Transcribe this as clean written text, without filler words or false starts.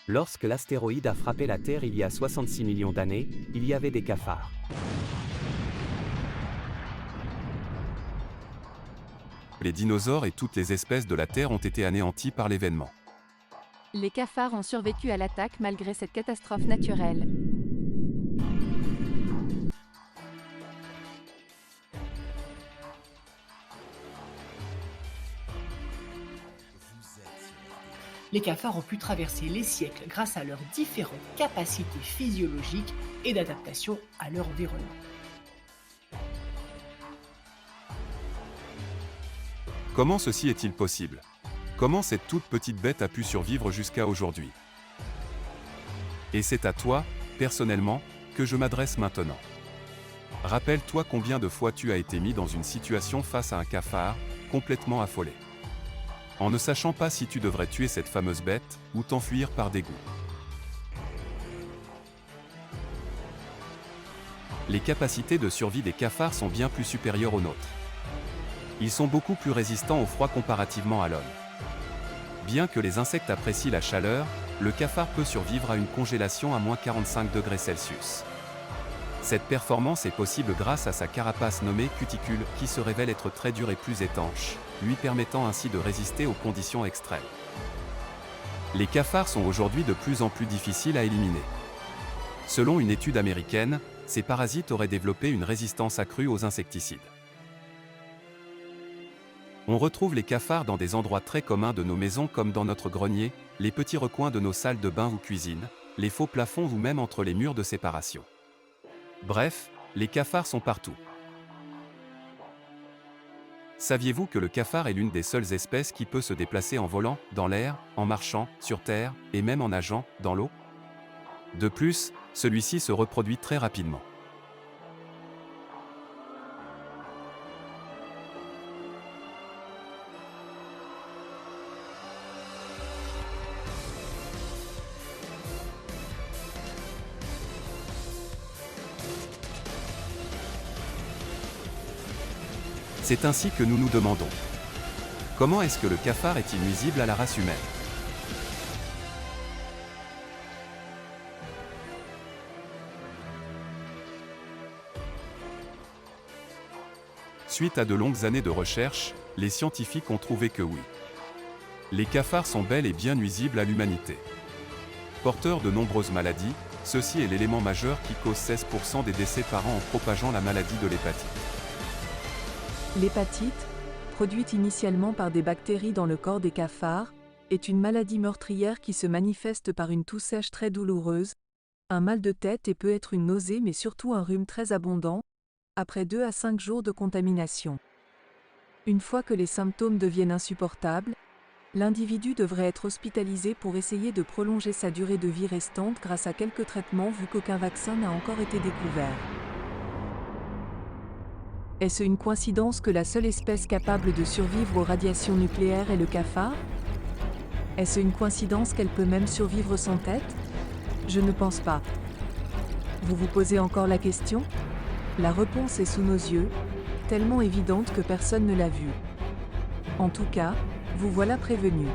Lorsque l'astéroïde a frappé la Terre il y a 66 millions d'années, il y avait des cafards. Les dinosaures et toutes les espèces de la Terre ont été anéantis par l'événement. Les cafards ont survécu à l'attaque malgré cette catastrophe naturelle. Les cafards ont pu traverser les siècles grâce à leurs différentes capacités physiologiques et d'adaptation à leur environnement. Comment ceci est-il possible? Comment cette toute petite bête a pu survivre jusqu'à aujourd'hui? Et c'est à toi, personnellement, que je m'adresse maintenant. Rappelle-toi combien de fois tu as été mis dans une situation face à un cafard, complètement affolé. En ne sachant pas si tu devrais tuer cette fameuse bête, ou t'enfuir par dégoût. Les capacités de survie des cafards sont bien plus supérieures aux nôtres. Ils sont beaucoup plus résistants au froid comparativement à l'homme. Bien que les insectes apprécient la chaleur, le cafard peut survivre à une congélation à moins 45 degrés Celsius. Cette performance est possible grâce à sa carapace nommée cuticule, qui se révèle être très dure et plus étanche, lui permettant ainsi de résister aux conditions extrêmes. Les cafards sont aujourd'hui de plus en plus difficiles à éliminer. Selon une étude américaine, ces parasites auraient développé une résistance accrue aux insecticides. On retrouve les cafards dans des endroits très communs de nos maisons comme dans notre grenier, les petits recoins de nos salles de bain ou cuisine, les faux plafonds ou même entre les murs de séparation. Bref, les cafards sont partout. Saviez-vous que le cafard est l'une des seules espèces qui peut se déplacer en volant, dans l'air, en marchant, sur terre, et même en nageant, dans l'eau? De plus, celui-ci se reproduit très rapidement. C'est ainsi que nous nous demandons. Comment est-ce que le cafard est-il nuisible à la race humaine? Suite à de longues années de recherche, les scientifiques ont trouvé que oui. Les cafards sont bel et bien nuisibles à l'humanité. Porteurs de nombreuses maladies, ceci est l'élément majeur qui cause 16% des décès par an en propageant la maladie de l'hépatite. L'hépatite, produite initialement par des bactéries dans le corps des cafards, est une maladie meurtrière qui se manifeste par une toux sèche très douloureuse, un mal de tête et peut être une nausée mais surtout un rhume très abondant, après 2 à 5 jours de contamination. Une fois que les symptômes deviennent insupportables, l'individu devrait être hospitalisé pour essayer de prolonger sa durée de vie restante grâce à quelques traitements vu qu'aucun vaccin n'a encore été découvert. Est-ce une coïncidence que la seule espèce capable de survivre aux radiations nucléaires est le cafard? Est-ce une coïncidence qu'elle peut même survivre sans tête? Je ne pense pas. Vous vous posez encore la question? La réponse est sous nos yeux, tellement évidente que personne ne l'a vue. En tout cas, vous voilà prévenu.